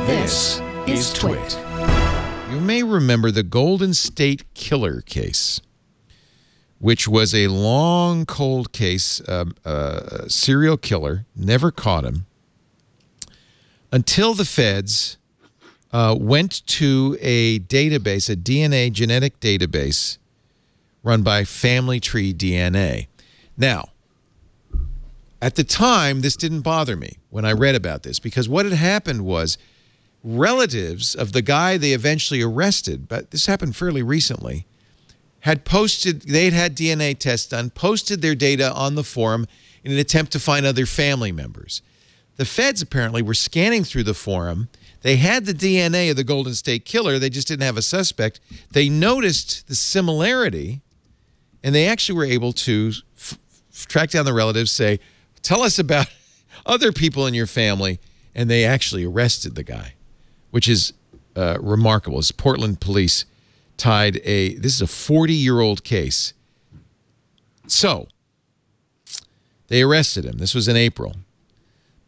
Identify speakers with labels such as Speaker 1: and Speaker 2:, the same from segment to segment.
Speaker 1: This is TWiT.
Speaker 2: You may remember the Golden State Killer case, which was a long, cold case, serial killer, never caught him, until the feds went to a database, a DNA genetic database run by Family Tree DNA. Now, at the time, this didn't bother me when I read about this, because what had happened was relatives of the guy they eventually arrested, but this happened fairly recently, had posted, they'd had DNA tests done, posted their data on the forum in an attempt to find other family members. The feds apparently were scanning through the forum. They had the DNA of the Golden State Killer. They just didn't have a suspect. They noticed the similarity, and they actually were able to track down the relatives, say, tell us about other people in your family, and they actually arrested the guy, which is remarkable. As Portland police tied this is a 40-year-old case. So they arrested him. This was in April.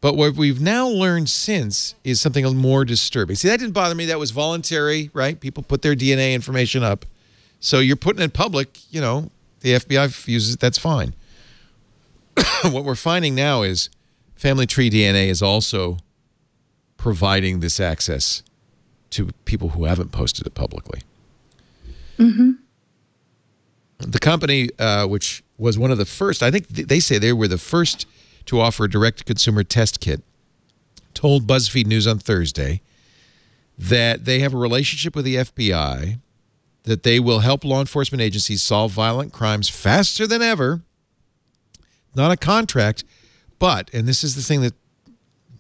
Speaker 2: But what we've now learned since is something more disturbing. See, that didn't bother me. That was voluntary, right? People put their DNA information up. So you're putting it public, you know, the FBI uses it, that's fine. What we're finding now is Family Tree DNA is also providing this access to people who haven't posted it publicly. Mm-hmm. The company, which was one of the first, I think they say they were the first to offer a direct-to-consumer test kit, told BuzzFeed News on Thursday that they have a relationship with the FBI, that they will help law enforcement agencies solve violent crimes faster than ever. Not a contract, but, and this is the thing that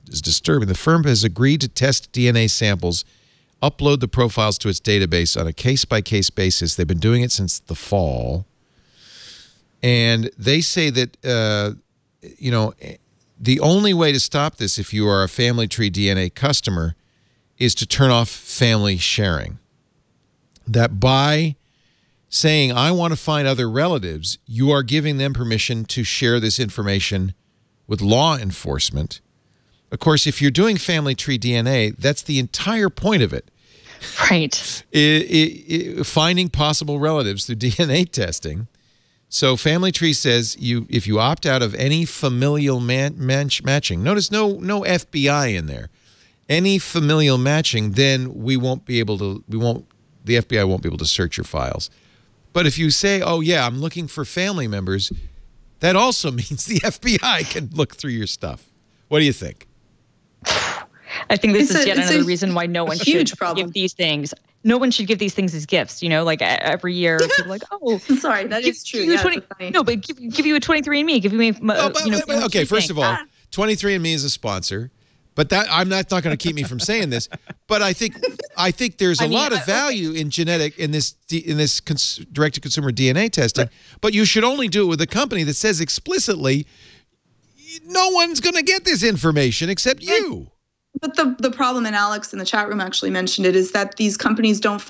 Speaker 2: is disturbing, the firm has agreed to test DNA samples, upload the profiles to its database on a case-by-case basis. They've been doing it since the fall. And they say that, you know, the only way to stop this if you are a Family Tree DNA customer is to turn off family sharing. That by saying, I want to find other relatives, you are giving them permission to share this information with law enforcement. Of course, if you're doing Family Tree DNA, that's the entire point of it.
Speaker 3: Right.
Speaker 2: Finding possible relatives through DNA testing. So Family Tree says if you opt out of any familial matching, notice no FBI in there, any familial matching, then we won't be able to, the FBI won't be able to search your files. But if you say, oh, yeah, I'm looking for family members, that also means the FBI can look through your stuff. What do you think?
Speaker 3: I think this is yet another reason why no one should give these things. No one should give these things as gifts. You know, like every year, people are like, oh,
Speaker 4: sorry, that is true. Yeah,
Speaker 3: no, but give you a 23andMe. Give me,
Speaker 2: okay. First of all, 23andMe is a sponsor. But that I'm not going to keep me from saying this. But I think there's a lot of value in genetic in this direct-to-consumer DNA testing. But you should only do it with a company that says explicitly, no one's going to get this information except you.
Speaker 4: But the problem, and Alex in the chat room actually mentioned it, is that these companies don't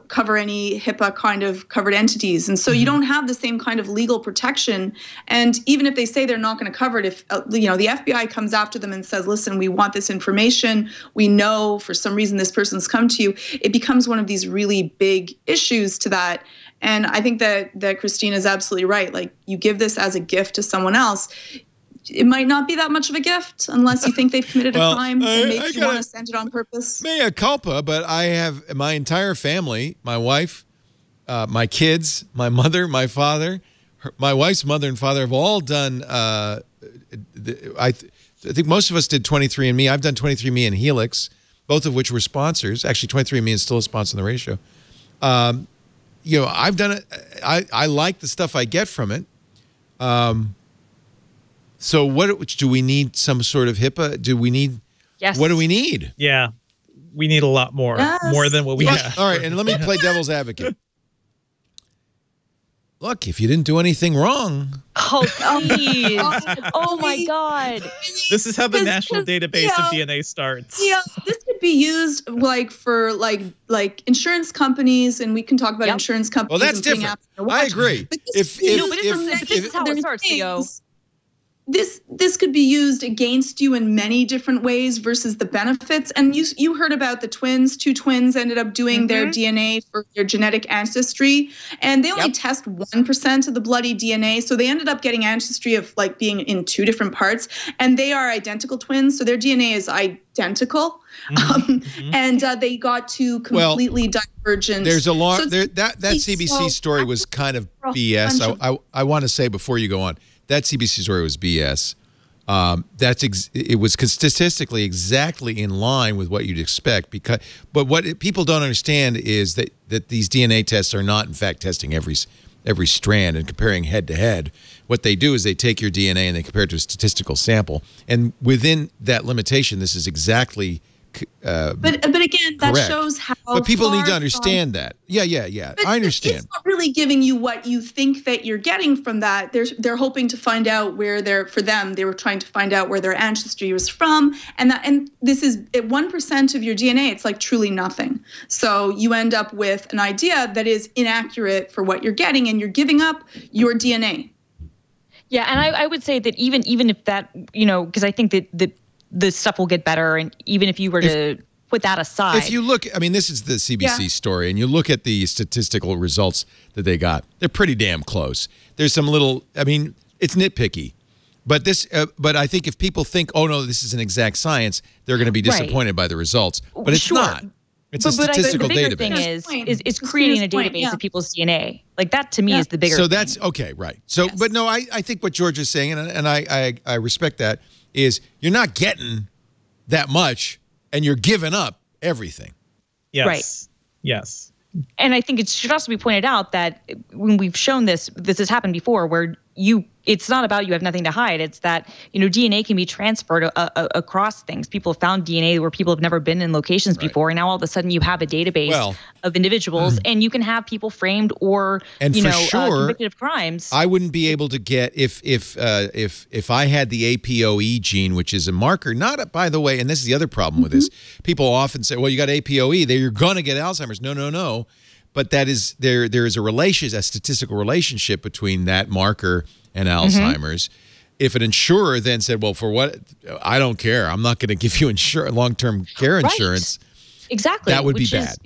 Speaker 4: cover any HIPAA kind of covered entities. And so you don't have the same kind of legal protection. And even if they say they're not going to cover it, if you know, the FBI comes after them and says, listen, we want this information, we know for some reason this person's come to you, it becomes one of these really big issues to that. And I think that Christine is absolutely right. Like, you give this as a gift to someone else, it might not be that much of a gift unless you think they've committed a crime and makes you want to send it on purpose.
Speaker 2: Mea culpa, but I have my entire family, my wife, my kids, my mother, my father, my wife's mother and father have all done, I think most of us did 23andMe. I've done 23andMe and Helix, both of which were sponsors. Actually, 23andMe is still a sponsor in the ratio. You know, I've done it. I like the stuff I get from it. So what do we need? Some sort of HIPAA? Do we need? Yes. What do we need?
Speaker 5: Yeah, we need a lot more, more than what we have.
Speaker 2: All right, and let me play devil's advocate. Look, if you didn't do anything wrong.
Speaker 3: Oh, please. Oh, my God.
Speaker 5: This is how the national database of DNA starts.
Speaker 4: Yeah, this could be used like for like insurance companies, and we can talk about insurance companies.
Speaker 2: Well, that's different. I agree.
Speaker 3: But this is how it starts, Leo.
Speaker 4: this could be used against you in many different ways versus the benefits. And you heard about the twins. 2 twins ended up doing their DNA for their genetic ancestry, and they only test 1% of the bloody DNA. So they ended up getting ancestry of like being in 2 different parts, and they are identical twins. So their DNA is identical. And they got to completely divergent.
Speaker 2: There's a lot that CBC story was kind of BS. I want to say before you go on, that CBC story was BS. It was statistically exactly in line with what you'd expect. But what people don't understand is that these DNA tests are not, in fact, testing every strand and comparing head to head. What they do is they take your DNA and they compare it to a statistical sample. And within that limitation, this is exactly
Speaker 4: but again, that
Speaker 2: correct.
Speaker 4: Shows how.
Speaker 2: But people need to understand that. Yeah. I understand.
Speaker 4: It's not really giving you what you think that you're getting from that. They're hoping to find out where they were trying to find out where their ancestry was from, and this is at 1% of your DNA. It's like truly nothing. So you end up with an idea that is inaccurate for what you're getting, and you're giving up your DNA.
Speaker 3: Yeah, and I would say that even if that, because I think that the stuff will get better, and even if you were to put that aside.
Speaker 2: If you look, I mean, this is the CBC story, and you look at the statistical results that they got, they're pretty damn close. There's some little, I mean, it's nitpicky, but but I think if people think, oh no, this is an exact science, they're going to be disappointed by the results. But it's not. It's a statistical
Speaker 3: database. The bigger thing is creating a database of people's DNA. Like that to me is the bigger thing.
Speaker 2: So that's okay, right? So, but no, I think what George is saying, and I respect that, is you're not getting that much and you're giving up everything.
Speaker 5: Yes.
Speaker 3: Right.
Speaker 5: Yes.
Speaker 3: And I think it should also be pointed out that when we've shown this has happened before where it's not about you have nothing to hide. It's that, DNA can be transferred across things. People have found DNA where people have never been in locations before. And now all of a sudden you have a database of individuals and you can have people framed or, convicted of crimes.
Speaker 2: I wouldn't be able to get, if I had the APOE gene, which is a marker, by the way, and this is the other problem with this. People often say, well, you got APOE, you're going to get Alzheimer's. No. But that is there is a statistical relationship between that marker and Alzheimer's. If an insurer then said, well, for what, I don't care, I'm not going to give you long-term care insurance.
Speaker 3: Exactly.
Speaker 2: That would be bad.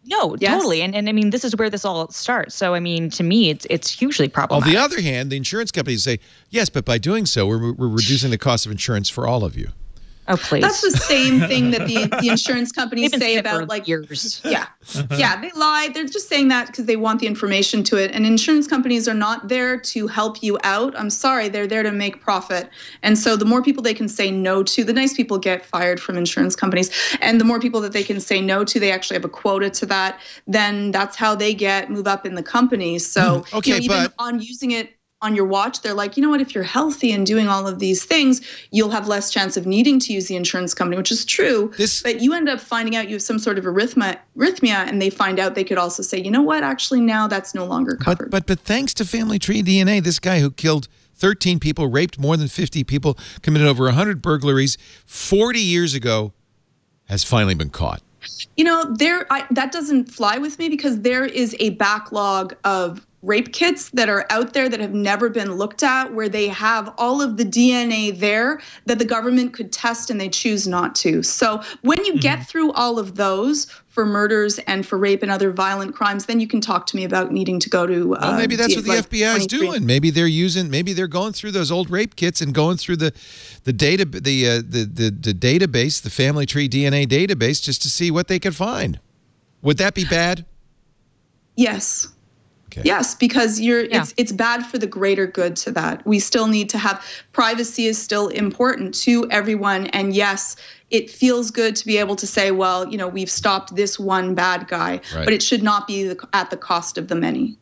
Speaker 3: No, totally. And I mean, this is where this all starts. So, I mean, to me, it's hugely problematic.
Speaker 2: On the other hand, the insurance companies say, yes, but by doing so, we're reducing the cost of insurance for all of you.
Speaker 3: Oh, please.
Speaker 4: That's the same thing that the insurance companies say about like
Speaker 3: years.
Speaker 4: Yeah, they lie. They're just saying that because they want the information to it. And insurance companies are not there to help you out. I'm sorry, they're there to make profit. And so the more people they can say no to, the nice people get fired from insurance companies. And the more people that they can say no to, they actually have a quota to that. Then that's how they move up in the company. So even on using it on your watch, they're like, you know what, if you're healthy and doing all of these things, you'll have less chance of needing to use the insurance company, which is true. But you end up finding out you have some sort of arrhythmia, and they find out they could also say, you know what, actually now that's no longer covered.
Speaker 2: But thanks to Family Tree DNA, this guy who killed 13 people, raped more than 50 people, committed over 100 burglaries 40 years ago, has finally been caught.
Speaker 4: That doesn't fly with me because there is a backlog of rape kits that are out there that have never been looked at, where they have all of the DNA there that the government could test and they choose not to. So when you get through all of those for murders and for rape and other violent crimes, then you can talk to me about needing to go to
Speaker 2: well, maybe that's what the FBI is doing. Maybe they're going through those old rape kits and going through the database, the Family Tree DNA database, just to see what they can find. Would that be bad?
Speaker 4: Yes. Okay. Yes, because it's bad for the greater good to that. We still need to have privacy is still important to everyone. And yes, it feels good to be able to say, well, we've stopped this one bad guy, but it should not be at the cost of the many.